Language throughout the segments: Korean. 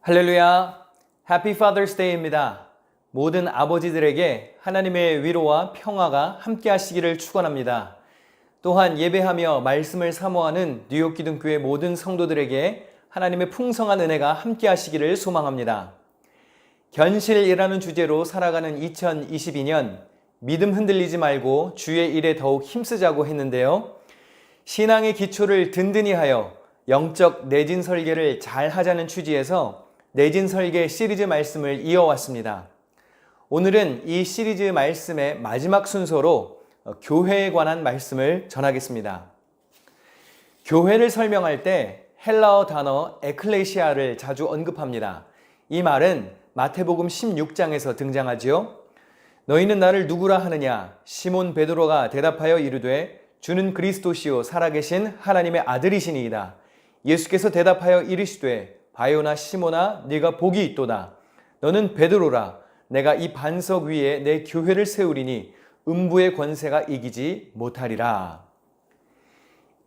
할렐루야, 해피 파더스 데이입니다. 모든 아버지들에게 하나님의 위로와 평화가 함께 하시기를 축원합니다. 또한 예배하며 말씀을 사모하는 뉴욕 기둥교회 모든 성도들에게 하나님의 풍성한 은혜가 함께 하시기를 소망합니다. 견실이라는 주제로 살아가는 2022년, 믿음 흔들리지 말고 주의 일에 더욱 힘쓰자고 했는데요. 신앙의 기초를 든든히 하여 영적 내진 설계를 잘 하자는 취지에서 내진 설계 시리즈 말씀을 이어왔습니다. 오늘은 이 시리즈 말씀의 마지막 순서로 교회에 관한 말씀을 전하겠습니다. 교회를 설명할 때 헬라어 단어 에클레시아를 자주 언급합니다. 이 말은 마태복음 16장에서 등장하지요. 너희는 나를 누구라 하느냐? 시몬 베드로가 대답하여 이르되 주는 그리스도시요 살아계신 하나님의 아들이시니이다. 예수께서 대답하여 이르시되 바요나 시몬아 네가 복이 있도다. 너는 베드로라. 내가 이 반석 위에 내 교회를 세우리니 음부의 권세가 이기지 못하리라.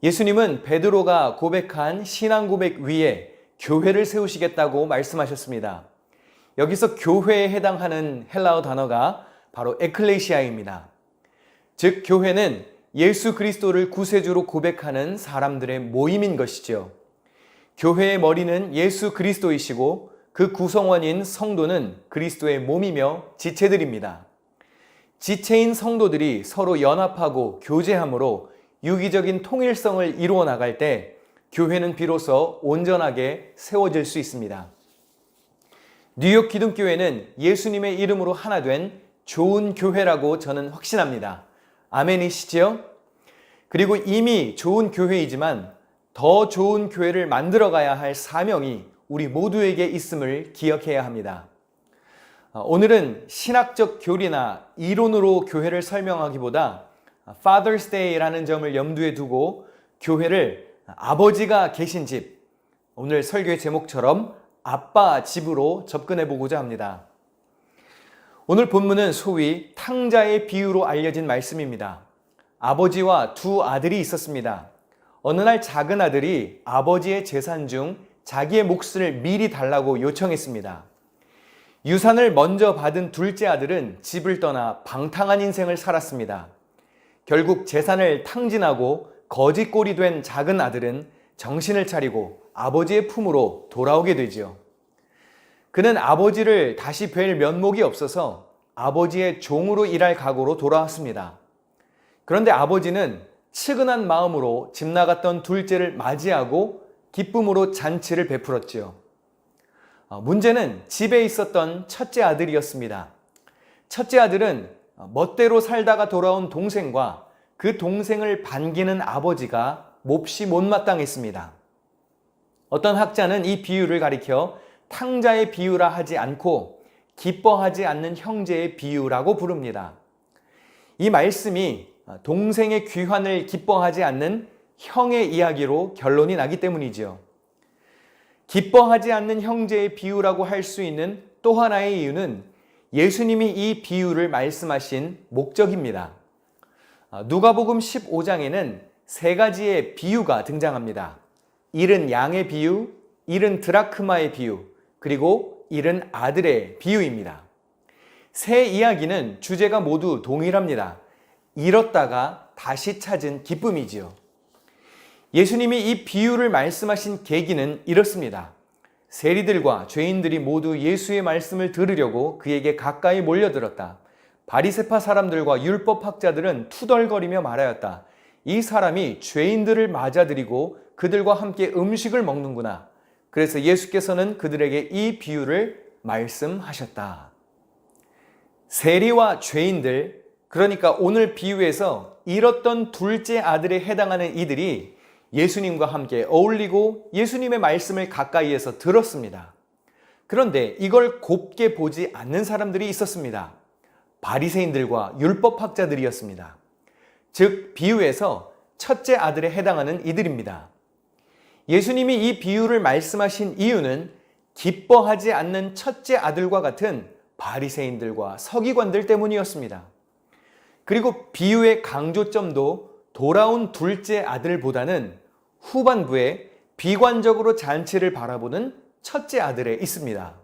예수님은 베드로가 고백한 신앙 고백 위에 교회를 세우시겠다고 말씀하셨습니다. 여기서 교회에 해당하는 헬라어 단어가 바로 에클레시아입니다. 즉 교회는 예수 그리스도를 구세주로 고백하는 사람들의 모임인 것이죠. 교회의 머리는 예수 그리스도이시고 그 구성원인 성도는 그리스도의 몸이며 지체들입니다. 지체인 성도들이 서로 연합하고 교제함으로 유기적인 통일성을 이루어 나갈 때 교회는 비로소 온전하게 세워질 수 있습니다. 뉴욕 기둥교회는 예수님의 이름으로 하나 된 좋은 교회라고 저는 확신합니다. 아멘이시죠? 그리고 이미 좋은 교회이지만 더 좋은 교회를 만들어가야 할 사명이 우리 모두에게 있음을 기억해야 합니다. 오늘은 신학적 교리나 이론으로 교회를 설명하기보다 Father's Day라는 점을 염두에 두고 교회를 아버지가 계신 집, 오늘 설교의 제목처럼 아빠 집으로 접근해 보고자 합니다. 오늘 본문은 소위 탕자의 비유로 알려진 말씀입니다. 아버지와 두 아들이 있었습니다. 어느 날 작은 아들이 아버지의 재산 중 자기의 몫을 미리 달라고 요청했습니다. 유산을 먼저 받은 둘째 아들은 집을 떠나 방탕한 인생을 살았습니다. 결국 재산을 탕진하고 거지꼴이 된 작은 아들은 정신을 차리고 아버지의 품으로 돌아오게 되죠. 그는 아버지를 다시 뵐 면목이 없어서 아버지의 종으로 일할 각오로 돌아왔습니다. 그런데 아버지는 측은한 마음으로 집 나갔던 둘째를 맞이하고 기쁨으로 잔치를 베풀었지요. 문제는 집에 있었던 첫째 아들이었습니다. 첫째 아들은 멋대로 살다가 돌아온 동생과 그 동생을 반기는 아버지가 몹시 못마땅했습니다. 어떤 학자는 이 비유를 가리켜 탕자의 비유라 하지 않고 기뻐하지 않는 형제의 비유라고 부릅니다. 이 말씀이 동생의 귀환을 기뻐하지 않는 형의 이야기로 결론이 나기 때문이지요. 기뻐하지 않는 형제의 비유라고 할 수 있는 또 하나의 이유는 예수님이 이 비유를 말씀하신 목적입니다. 누가복음 15장에는 세 가지의 비유가 등장합니다. 잃은 양의 비유, 잃은 드라크마의 비유, 그리고 잃은 아들의 비유입니다. 세 이야기는 주제가 모두 동일합니다. 잃었다가 다시 찾은 기쁨이지요. 예수님이 이 비유를 말씀하신 계기는 이렇습니다. 세리들과 죄인들이 모두 예수의 말씀을 들으려고 그에게 가까이 몰려들었다. 바리새파 사람들과 율법학자들은 투덜거리며 말하였다. 이 사람이 죄인들을 맞아들이고 그들과 함께 음식을 먹는구나. 그래서 예수께서는 그들에게 이 비유를 말씀하셨다. 세리와 죄인들, 그러니까 오늘 비유에서 잃었던 둘째 아들에 해당하는 이들이 예수님과 함께 어울리고 예수님의 말씀을 가까이에서 들었습니다. 그런데 이걸 곱게 보지 않는 사람들이 있었습니다. 바리새인들과 율법학자들이었습니다. 즉 비유에서 첫째 아들에 해당하는 이들입니다. 예수님이 이 비유를 말씀하신 이유는 기뻐하지 않는 첫째 아들과 같은 바리새인들과 서기관들 때문이었습니다. 그리고 비유의 강조점도 돌아온 둘째 아들보다는 후반부에 비관적으로 잔치를 바라보는 첫째 아들에 있습니다.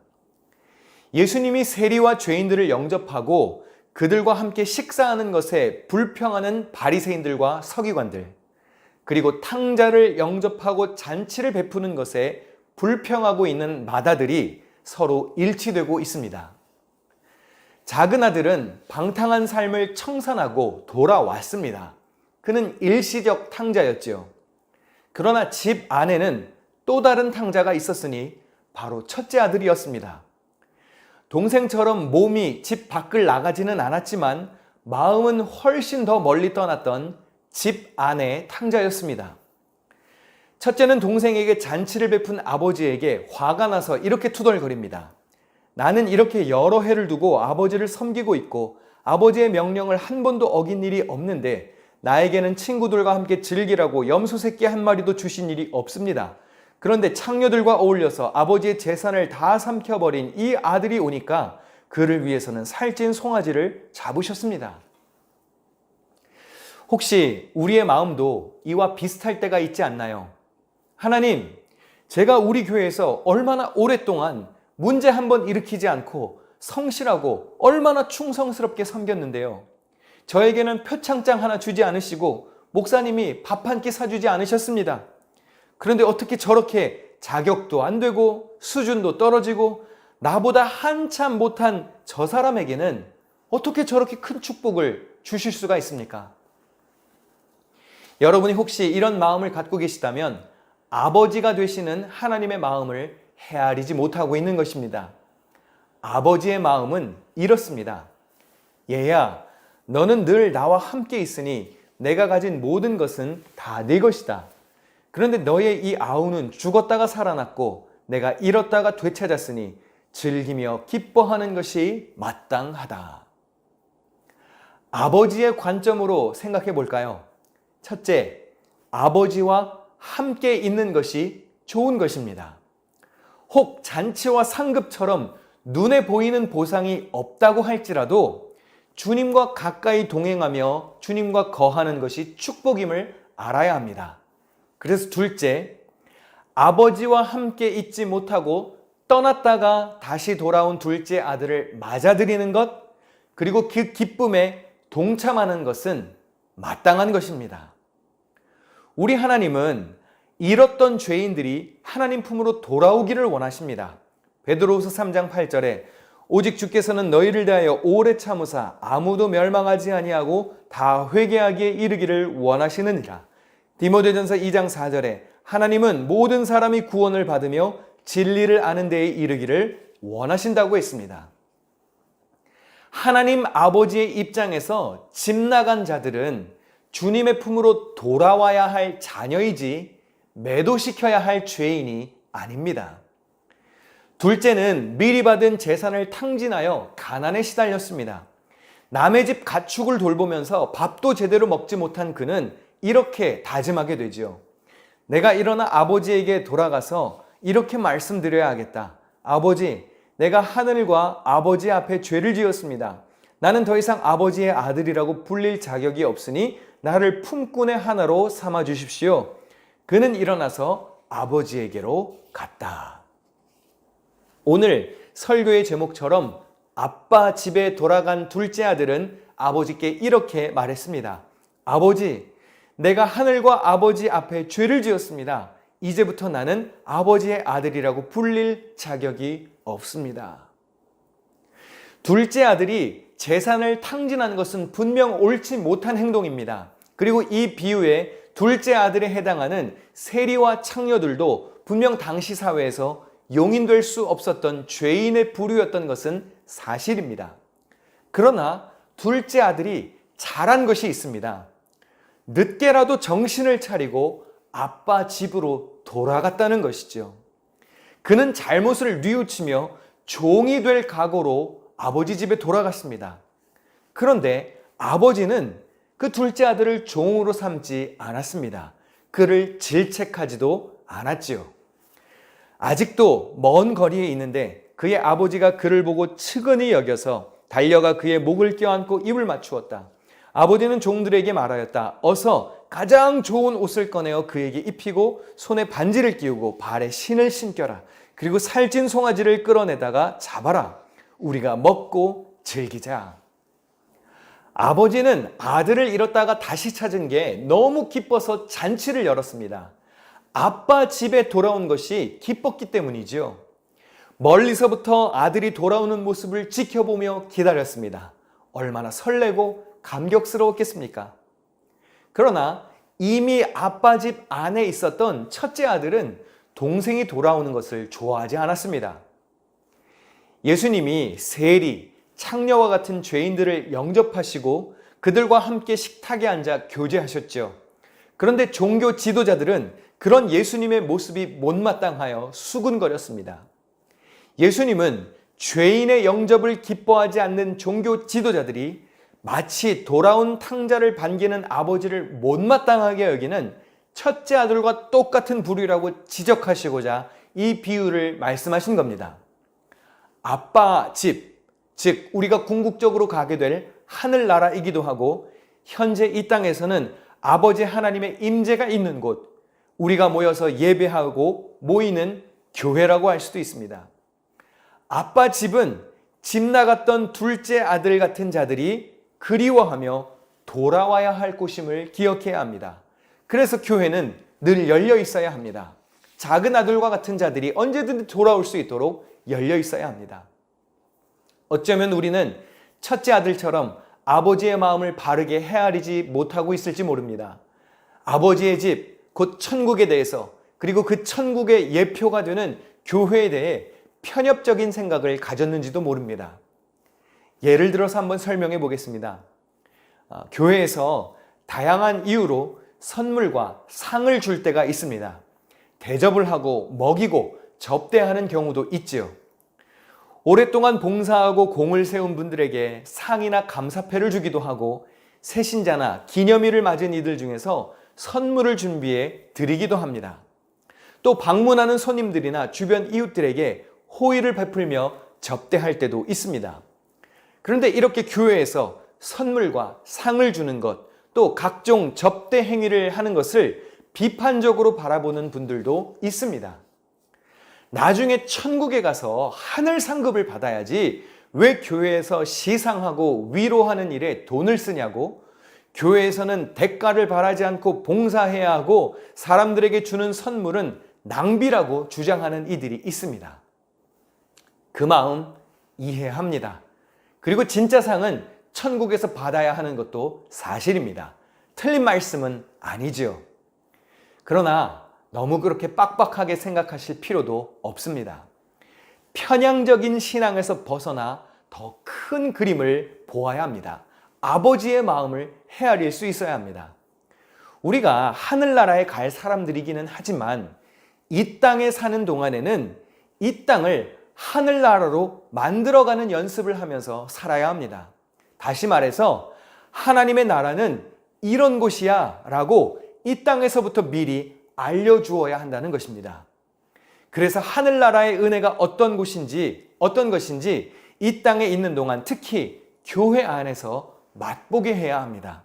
예수님이 세리와 죄인들을 영접하고 그들과 함께 식사하는 것에 불평하는 바리새인들과 서기관들, 그리고 탕자를 영접하고 잔치를 베푸는 것에 불평하고 있는 마다들이 서로 일치되고 있습니다. 작은 아들은 방탕한 삶을 청산하고 돌아왔습니다. 그는 일시적 탕자였지요. 그러나 집 안에는 또 다른 탕자가 있었으니 바로 첫째 아들이었습니다. 동생처럼 몸이 집 밖을 나가지는 않았지만 마음은 훨씬 더 멀리 떠났던 집 안의 탕자였습니다. 첫째는 동생에게 잔치를 베푼 아버지에게 화가 나서 이렇게 투덜거립니다. 나는 이렇게 여러 해를 두고 아버지를 섬기고 있고 아버지의 명령을 한 번도 어긴 일이 없는데 나에게는 친구들과 함께 즐기라고 염소 새끼 한 마리도 주신 일이 없습니다. 그런데 창녀들과 어울려서 아버지의 재산을 다 삼켜버린 이 아들이 오니까 그를 위해서는 살찐 송아지를 잡으셨습니다. 혹시 우리의 마음도 이와 비슷할 때가 있지 않나요? 하나님, 제가 우리 교회에서 얼마나 오랫동안 문제 한번 일으키지 않고 성실하고 얼마나 충성스럽게 섬겼는데요. 저에게는 표창장 하나 주지 않으시고 목사님이 밥 한 끼 사주지 않으셨습니다. 그런데 어떻게 저렇게 자격도 안 되고 수준도 떨어지고 나보다 한참 못한 저 사람에게는 어떻게 저렇게 큰 축복을 주실 수가 있습니까? 여러분이 혹시 이런 마음을 갖고 계시다면 아버지가 되시는 하나님의 마음을 헤아리지 못하고 있는 것입니다. 아버지의 마음은 이렇습니다. 얘야, 너는 늘 나와 함께 있으니 내가 가진 모든 것은 다 네 것이다. 그런데 너의 이 아우는 죽었다가 살아났고 내가 잃었다가 되찾았으니 즐기며 기뻐하는 것이 마땅하다. 아버지의 관점으로 생각해 볼까요? 첫째, 아버지와 함께 있는 것이 좋은 것입니다. 혹 잔치와 상급처럼 눈에 보이는 보상이 없다고 할지라도 주님과 가까이 동행하며 주님과 거하는 것이 축복임을 알아야 합니다. 그래서 둘째, 아버지와 함께 있지 못하고 떠났다가 다시 돌아온 둘째 아들을 맞아들이는 것, 그리고 그 기쁨에 동참하는 것은 마땅한 것입니다. 우리 하나님은 잃었던 죄인들이 하나님 품으로 돌아오기를 원하십니다. 베드로후서 3장 8절에 오직 주께서는 너희를 대하여 오래 참으사 아무도 멸망하지 아니하고 다 회개하기에 이르기를 원하시느니라. 디모데전서 2장 4절에 하나님은 모든 사람이 구원을 받으며 진리를 아는 데에 이르기를 원하신다고 했습니다. 하나님 아버지의 입장에서 집 나간 자들은 주님의 품으로 돌아와야 할 자녀이지 매도시켜야 할 죄인이 아닙니다. 둘째는 미리 받은 재산을 탕진하여 가난에 시달렸습니다. 남의 집 가축을 돌보면서 밥도 제대로 먹지 못한 그는 이렇게 다짐하게 되지요. 내가 일어나 아버지에게 돌아가서 이렇게 말씀드려야 하겠다. 아버지, 내가 하늘과 아버지 앞에 죄를 지었습니다. 나는 더 이상 아버지의 아들이라고 불릴 자격이 없으니 나를 품꾼의 하나로 삼아 주십시오. 그는 일어나서 아버지에게로 갔다. 오늘 설교의 제목처럼 아빠 집에 돌아간 둘째 아들은 아버지께 이렇게 말했습니다. 아버지, 내가 하늘과 아버지 앞에 죄를 지었습니다. 이제부터 나는 아버지의 아들이라고 불릴 자격이 없습니다. 둘째 아들이 재산을 탕진한 것은 분명 옳지 못한 행동입니다. 그리고 이 비유에 둘째 아들에 해당하는 세리와 창녀들도 분명 당시 사회에서 용인될 수 없었던 죄인의 부류였던 것은 사실입니다. 그러나 둘째 아들이 잘한 것이 있습니다. 늦게라도 정신을 차리고 아빠 집으로 돌아갔다는 것이죠. 그는 잘못을 뉘우치며 종이 될 각오로 아버지 집에 돌아갔습니다. 그런데 아버지는 그 둘째 아들을 종으로 삼지 않았습니다. 그를 질책하지도 않았지요. 아직도 먼 거리에 있는데 그의 아버지가 그를 보고 측은히 여겨서 달려가 그의 목을 껴안고 입을 맞추었다. 아버지는 종들에게 말하였다. 어서 가장 좋은 옷을 꺼내어 그에게 입히고 손에 반지를 끼우고 발에 신을 신겨라. 그리고 살찐 송아지를 끌어내다가 잡아라. 우리가 먹고 즐기자. 아버지는 아들을 잃었다가 다시 찾은 게 너무 기뻐서 잔치를 열었습니다. 아빠 집에 돌아온 것이 기뻤기 때문이죠. 멀리서부터 아들이 돌아오는 모습을 지켜보며 기다렸습니다. 얼마나 설레고 감격스러웠겠습니까? 그러나 이미 아빠 집 안에 있었던 첫째 아들은 동생이 돌아오는 것을 좋아하지 않았습니다. 예수님이 세리, 창녀와 같은 죄인들을 영접하시고 그들과 함께 식탁에 앉아 교제하셨죠. 그런데 종교 지도자들은 그런 예수님의 모습이 못마땅하여 수군거렸습니다. 예수님은 죄인의 영접을 기뻐하지 않는 종교 지도자들이 마치 돌아온 탕자를 반기는 아버지를 못마땅하게 여기는 첫째 아들과 똑같은 부류라고 지적하시고자 이 비유를 말씀하신 겁니다. 아빠 집, 즉 우리가 궁극적으로 가게 될 하늘나라이기도 하고 현재 이 땅에서는 아버지 하나님의 임재가 있는 곳, 우리가 모여서 예배하고 모이는 교회라고 할 수도 있습니다. 아빠 집은 집 나갔던 둘째 아들 같은 자들이 그리워하며 돌아와야 할 곳임을 기억해야 합니다. 그래서 교회는 늘 열려 있어야 합니다. 작은 아들과 같은 자들이 언제든지 돌아올 수 있도록 열려 있어야 합니다. 어쩌면 우리는 첫째 아들처럼 아버지의 마음을 바르게 헤아리지 못하고 있을지 모릅니다. 아버지의 집, 곧 천국에 대해서, 그리고 그 천국의 예표가 되는 교회에 대해 편협적인 생각을 가졌는지도 모릅니다. 예를 들어서 한번 설명해 보겠습니다. 교회에서 다양한 이유로 선물과 상을 줄 때가 있습니다. 대접을 하고 먹이고 접대하는 경우도 있지요. 오랫동안 봉사하고 공을 세운 분들에게 상이나 감사패를 주기도 하고 새신자나 기념일을 맞은 이들 중에서 선물을 준비해 드리기도 합니다. 또 방문하는 손님들이나 주변 이웃들에게 호의를 베풀며 접대할 때도 있습니다. 그런데 이렇게 교회에서 선물과 상을 주는 것, 또 각종 접대 행위를 하는 것을 비판적으로 바라보는 분들도 있습니다. 나중에 천국에 가서 하늘 상급을 받아야지 왜 교회에서 시상하고 위로하는 일에 돈을 쓰냐고, 교회에서는 대가를 바라지 않고 봉사해야 하고 사람들에게 주는 선물은 낭비라고 주장하는 이들이 있습니다. 그 마음 이해합니다. 그리고 진짜 상은 천국에서 받아야 하는 것도 사실입니다. 틀린 말씀은 아니죠. 그러나 너무 그렇게 빡빡하게 생각하실 필요도 없습니다. 편향적인 신앙에서 벗어나 더 큰 그림을 보아야 합니다. 아버지의 마음을 헤아릴 수 있어야 합니다. 우리가 하늘나라에 갈 사람들이기는 하지만 이 땅에 사는 동안에는 이 땅을 하늘나라로 만들어가는 연습을 하면서 살아야 합니다. 다시 말해서 하나님의 나라는 이런 곳이야 라고 이 땅에서부터 미리 알려주어야 한다는 것입니다. 그래서 하늘나라의 은혜가 어떤 것인지 이 땅에 있는 동안 특히 교회 안에서 맛보게 해야 합니다.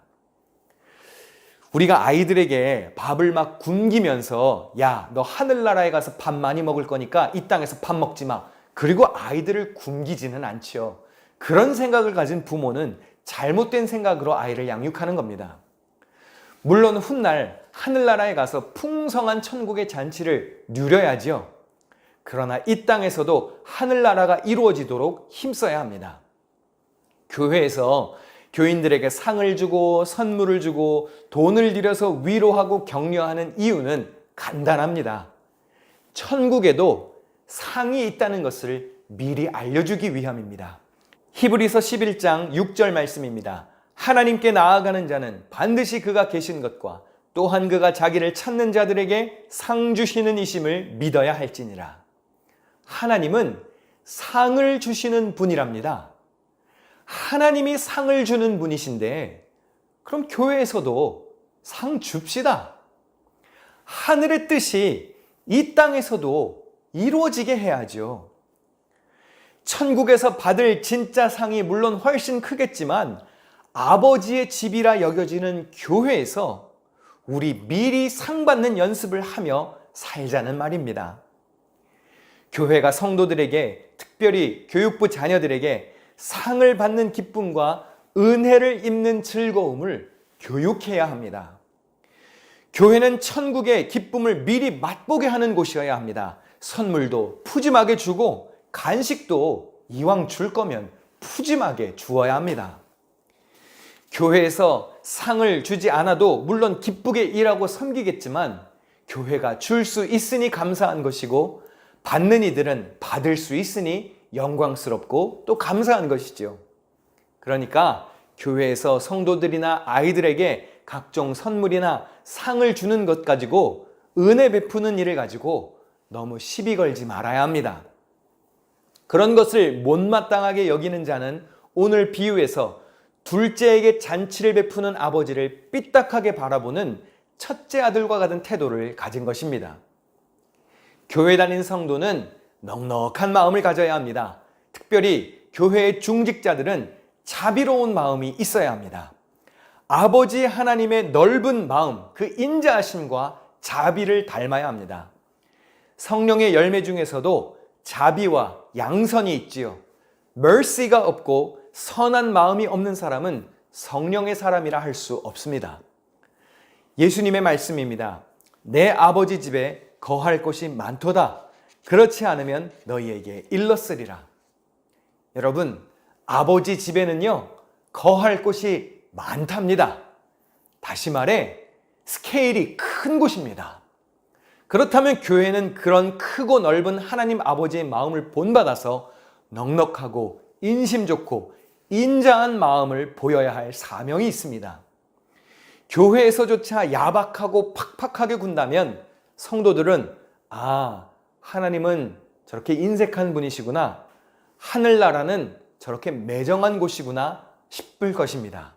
우리가 아이들에게 밥을 막 굶기면서 야, 너 하늘나라에 가서 밥 많이 먹을 거니까 이 땅에서 밥 먹지 마. 그리고 아이들을 굶기지는 않죠. 그런 생각을 가진 부모는 잘못된 생각으로 아이를 양육하는 겁니다. 물론 훗날 하늘나라에 가서 풍성한 천국의 잔치를 누려야지요. 그러나 이 땅에서도 하늘나라가 이루어지도록 힘써야 합니다. 교회에서 교인들에게 상을 주고 선물을 주고 돈을 들여서 위로하고 격려하는 이유는 간단합니다. 천국에도 상이 있다는 것을 미리 알려주기 위함입니다. 히브리서 11장 6절 말씀입니다. 하나님께 나아가는 자는 반드시 그가 계신 것과 또한 그가 자기를 찾는 자들에게 상 주시는 이심을 믿어야 할지니라. 하나님은 상을 주시는 분이랍니다. 하나님이 상을 주는 분이신데 그럼 교회에서도 상 줍시다. 하늘의 뜻이 이 땅에서도 이루어지게 해야죠. 천국에서 받을 진짜 상이 물론 훨씬 크겠지만 아버지의 집이라 여겨지는 교회에서 우리 미리 상 받는 연습을 하며 살자는 말입니다. 교회가 성도들에게, 특별히 교육부 자녀들에게 상을 받는 기쁨과 은혜를 입는 즐거움을 교육해야 합니다. 교회는 천국의 기쁨을 미리 맛보게 하는 곳이어야 합니다. 선물도 푸짐하게 주고 간식도 이왕 줄 거면 푸짐하게 주어야 합니다. 교회에서 상을 주지 않아도 물론 기쁘게 일하고 섬기겠지만 교회가 줄 수 있으니 감사한 것이고 받는 이들은 받을 수 있으니 영광스럽고 또 감사한 것이죠. 그러니까 교회에서 성도들이나 아이들에게 각종 선물이나 상을 주는 것 가지고 은혜 베푸는 일을 가지고 너무 시비 걸지 말아야 합니다. 그런 것을 못마땅하게 여기는 자는 오늘 비유에서 둘째에게 잔치를 베푸는 아버지를 삐딱하게 바라보는 첫째 아들과 같은 태도를 가진 것입니다. 교회 다니는 성도는 넉넉한 마음을 가져야 합니다. 특별히 교회의 중직자들은 자비로운 마음이 있어야 합니다. 아버지 하나님의 넓은 마음, 그 인자하심과 자비를 닮아야 합니다. 성령의 열매 중에서도 자비와 양선이 있지요. mercy가 없고 선한 마음이 없는 사람은 성령의 사람이라 할 수 없습니다. 예수님의 말씀입니다. 내 아버지 집에 거할 곳이 많도다. 그렇지 않으면 너희에게 일렀으리라. 여러분, 아버지 집에는요, 거할 곳이 많답니다. 다시 말해, 스케일이 큰 곳입니다. 그렇다면 교회는 그런 크고 넓은 하나님 아버지의 마음을 본받아서 넉넉하고 인심 좋고 인자한 마음을 보여야 할 사명이 있습니다. 교회에서조차 야박하고 팍팍하게 군다면 성도들은 하나님은 저렇게 인색한 분이시구나, 하늘나라는 저렇게 매정한 곳이구나 싶을 것입니다.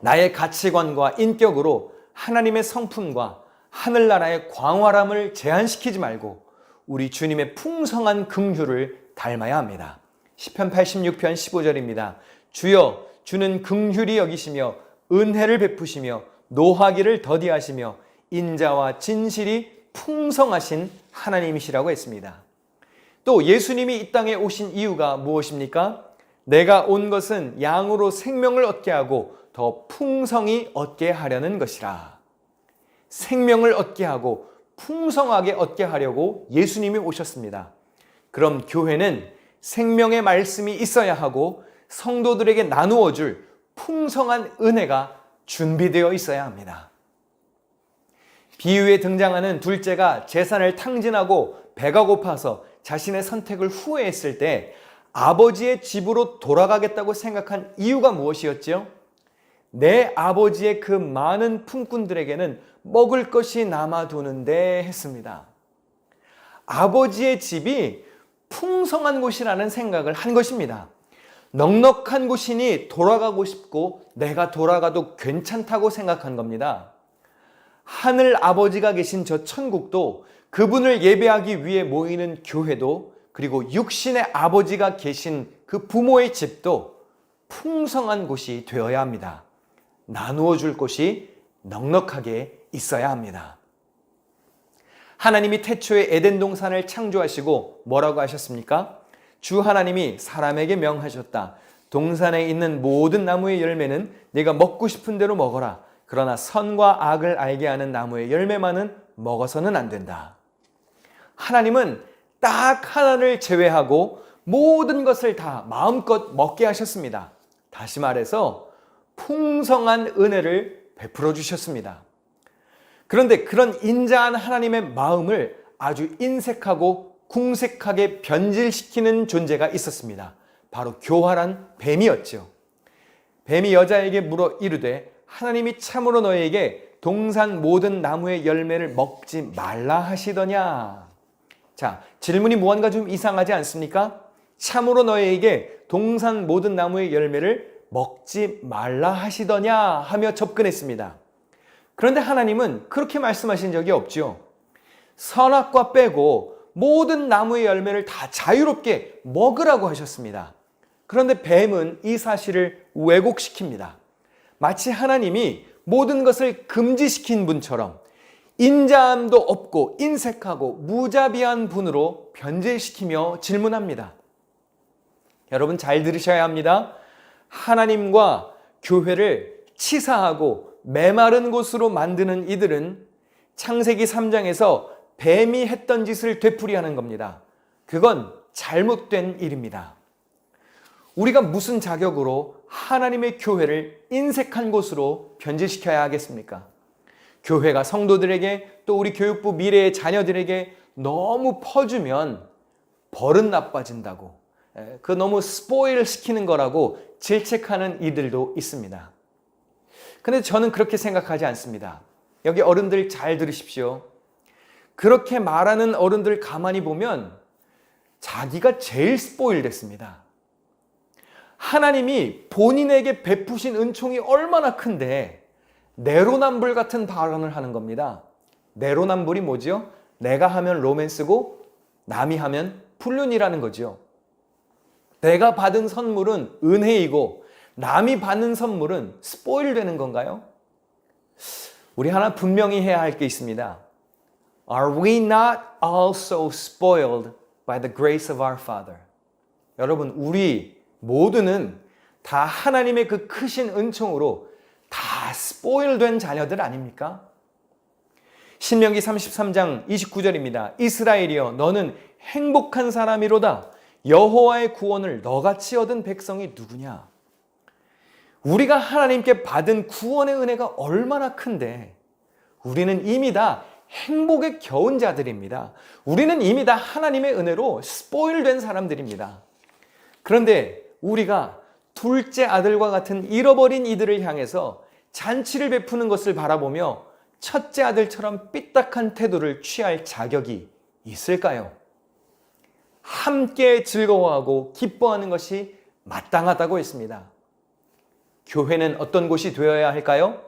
나의 가치관과 인격으로 하나님의 성품과 하늘나라의 광활함을 제한시키지 말고 우리 주님의 풍성한 긍휼을 닮아야 합니다. 시편 86편 15절입니다. 주여, 주는 긍휼히 여기시며 은혜를 베푸시며 노하기를 더디하시며 인자와 진실이 풍성하신 하나님이시라고 했습니다. 또 예수님이 이 땅에 오신 이유가 무엇입니까? 내가 온 것은 양으로 생명을 얻게 하고 더 풍성히 얻게 하려는 것이라. 생명을 얻게 하고 풍성하게 얻게 하려고 예수님이 오셨습니다. 그럼 교회는 생명의 말씀이 있어야 하고 성도들에게 나누어 줄 풍성한 은혜가 준비되어 있어야 합니다. 비유에 등장하는 둘째가 재산을 탕진하고 배가 고파서 자신의 선택을 후회했을 때 아버지의 집으로 돌아가겠다고 생각한 이유가 무엇이었지요? 내 아버지의 그 많은 품꾼들에게는 먹을 것이 남아도는데 했습니다. 아버지의 집이 풍성한 곳이라는 생각을 한 것입니다. 넉넉한 곳이니 돌아가고 싶고 내가 돌아가도 괜찮다고 생각한 겁니다. 하늘 아버지가 계신 저 천국도, 그분을 예배하기 위해 모이는 교회도, 그리고 육신의 아버지가 계신 그 부모의 집도 풍성한 곳이 되어야 합니다. 나누어 줄 곳이 넉넉하게 있어야 합니다. 하나님이 태초에 에덴 동산을 창조하시고 뭐라고 하셨습니까? 주 하나님이 사람에게 명하셨다. 동산에 있는 모든 나무의 열매는 네가 먹고 싶은 대로 먹어라. 그러나 선과 악을 알게 하는 나무의 열매만은 먹어서는 안 된다. 하나님은 딱 하나를 제외하고 모든 것을 다 마음껏 먹게 하셨습니다. 다시 말해서 풍성한 은혜를 베풀어 주셨습니다. 그런데 그런 인자한 하나님의 마음을 아주 인색하고 궁색하게 변질시키는 존재가 있었습니다. 바로 교활한 뱀이었죠. 뱀이 여자에게 물어 이르되 하나님이 참으로 너에게 동산 모든 나무의 열매를 먹지 말라 하시더냐. 자, 질문이 무언가 좀 이상하지 않습니까? 참으로 너에게 동산 모든 나무의 열매를 먹지 말라 하시더냐 하며 접근했습니다. 그런데 하나님은 그렇게 말씀하신 적이 없죠. 선악과 빼고 모든 나무의 열매를 다 자유롭게 먹으라고 하셨습니다. 그런데 뱀은 이 사실을 왜곡시킵니다. 마치 하나님이 모든 것을 금지시킨 분처럼 인자함도 없고 인색하고 무자비한 분으로 변질시키며 질문합니다. 여러분 잘 들으셔야 합니다. 하나님과 교회를 치사하고 메마른 곳으로 만드는 이들은 창세기 3장에서 뱀이 했던 짓을 되풀이하는 겁니다. 그건 잘못된 일입니다. 우리가 무슨 자격으로 하나님의 교회를 인색한 곳으로 변질시켜야 하겠습니까? 교회가 성도들에게 또 우리 교육부 미래의 자녀들에게 너무 퍼주면 버릇 나빠진다고, 그 너무 스포일 시키는 거라고 질책하는 이들도 있습니다. 근데 저는 그렇게 생각하지 않습니다. 여기 어른들 잘 들으십시오. 그렇게 말하는 어른들 가만히 보면 자기가 제일 스포일 됐습니다. 하나님이 본인에게 베푸신 은총이 얼마나 큰데 내로남불 같은 발언을 하는 겁니다. 내로남불이 뭐죠? 내가 하면 로맨스고 남이 하면 불륜이라는 거죠. 내가 받은 선물은 은혜이고 남이 받는 선물은 스포일 되는 건가요? 우리 하나 분명히 해야 할 게 있습니다. Are we not also spoiled by the grace of our Father? 여러분, 우리 모두는 다 하나님의 그 크신 은총으로 다 스포일된 자녀들 아닙니까? 신명기 33장 29절입니다. 이스라엘이여 너는 행복한 사람이로다. 여호와의 구원을 너같이 얻은 백성이 누구냐? 우리가 하나님께 받은 구원의 은혜가 얼마나 큰데 우리는 이미 다 행복에 겨운 자들입니다. 우리는 이미 다 하나님의 은혜로 스포일된 사람들입니다. 그런데 우리가 둘째 아들과 같은 잃어버린 이들을 향해서 잔치를 베푸는 것을 바라보며 첫째 아들처럼 삐딱한 태도를 취할 자격이 있을까요? 함께 즐거워하고 기뻐하는 것이 마땅하다고 했습니다. 교회는 어떤 곳이 되어야 할까요?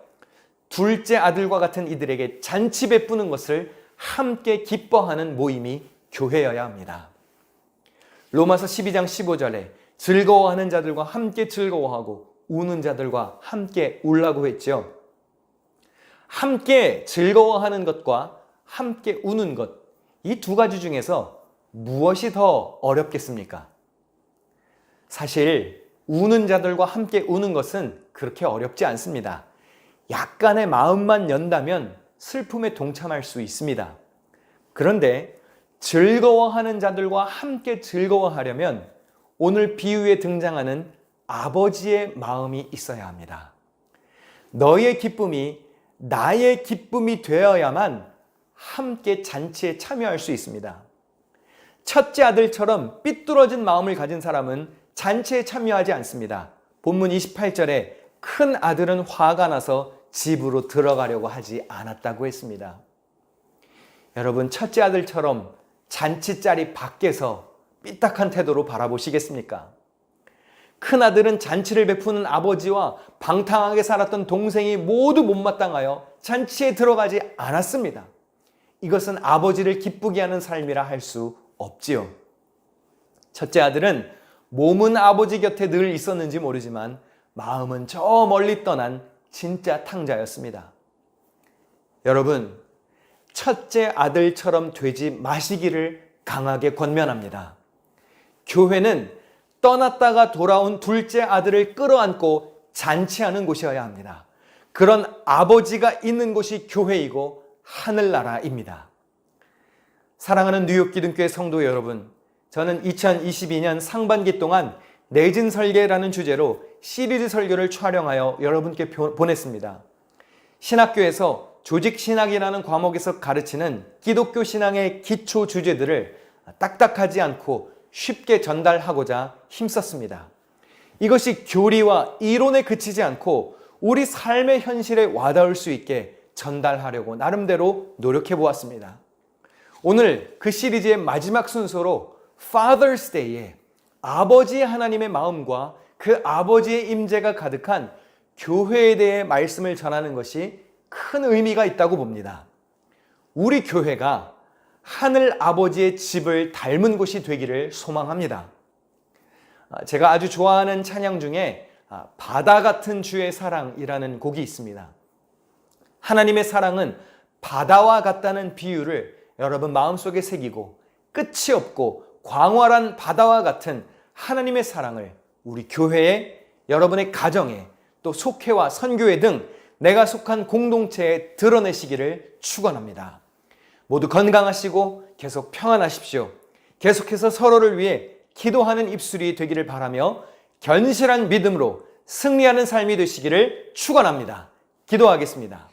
둘째 아들과 같은 이들에게 잔치 베푸는 것을 함께 기뻐하는 모임이 교회여야 합니다. 로마서 12장 15절에 즐거워하는 자들과 함께 즐거워하고 우는 자들과 함께 울라고 했죠. 함께 즐거워하는 것과 함께 우는 것, 이 두 가지 중에서 무엇이 더 어렵겠습니까? 사실 우는 자들과 함께 우는 것은 그렇게 어렵지 않습니다. 약간의 마음만 연다면 슬픔에 동참할 수 있습니다. 그런데 즐거워하는 자들과 함께 즐거워하려면 오늘 비유에 등장하는 아버지의 마음이 있어야 합니다. 너의 기쁨이 나의 기쁨이 되어야만 함께 잔치에 참여할 수 있습니다. 첫째 아들처럼 삐뚤어진 마음을 가진 사람은 잔치에 참여하지 않습니다. 본문 28절에 큰 아들은 화가 나서 집으로 들어가려고 하지 않았다고 했습니다. 여러분, 첫째 아들처럼 잔치 자리 밖에서 삐딱한 태도로 바라보시겠습니까? 큰 아들은 잔치를 베푸는 아버지와 방탕하게 살았던 동생이 모두 못마땅하여 잔치에 들어가지 않았습니다. 이것은 아버지를 기쁘게 하는 삶이라 할 수 없지요. 첫째 아들은 몸은 아버지 곁에 늘 있었는지 모르지만 마음은 저 멀리 떠난 진짜 탕자였습니다. 여러분, 첫째 아들처럼 되지 마시기를 강하게 권면합니다. 교회는 떠났다가 돌아온 둘째 아들을 끌어안고 잔치하는 곳이어야 합니다. 그런 아버지가 있는 곳이 교회이고 하늘나라입니다. 사랑하는 뉴욕 기둥교회 성도 여러분, 저는 2022년 상반기 동안 내진 설계라는 주제로 시리즈 설교를 촬영하여 여러분께 보냈습니다. 신학교에서 조직신학이라는 과목에서 가르치는 기독교 신앙의 기초 주제들을 딱딱하지 않고 쉽게 전달하고자 힘썼습니다. 이것이 교리와 이론에 그치지 않고 우리 삶의 현실에 와닿을 수 있게 전달하려고 나름대로 노력해 보았습니다. 오늘 그 시리즈의 마지막 순서로 Father's Day에 아버지 하나님의 마음과 그 아버지의 임재가 가득한 교회에 대해 말씀을 전하는 것이 큰 의미가 있다고 봅니다. 우리 교회가 하늘 아버지의 집을 닮은 곳이 되기를 소망합니다. 제가 아주 좋아하는 찬양 중에 바다 같은 주의 사랑이라는 곡이 있습니다. 하나님의 사랑은 바다와 같다는 비유를 여러분 마음속에 새기고 끝이 없고 광활한 바다와 같은 하나님의 사랑을 우리 교회에, 여러분의 가정에, 또 속회와 선교회 등 내가 속한 공동체에 드러내시기를 축원합니다. 모두 건강하시고 계속 평안하십시오. 계속해서 서로를 위해 기도하는 입술이 되기를 바라며 견실한 믿음으로 승리하는 삶이 되시기를 축원합니다. 기도하겠습니다.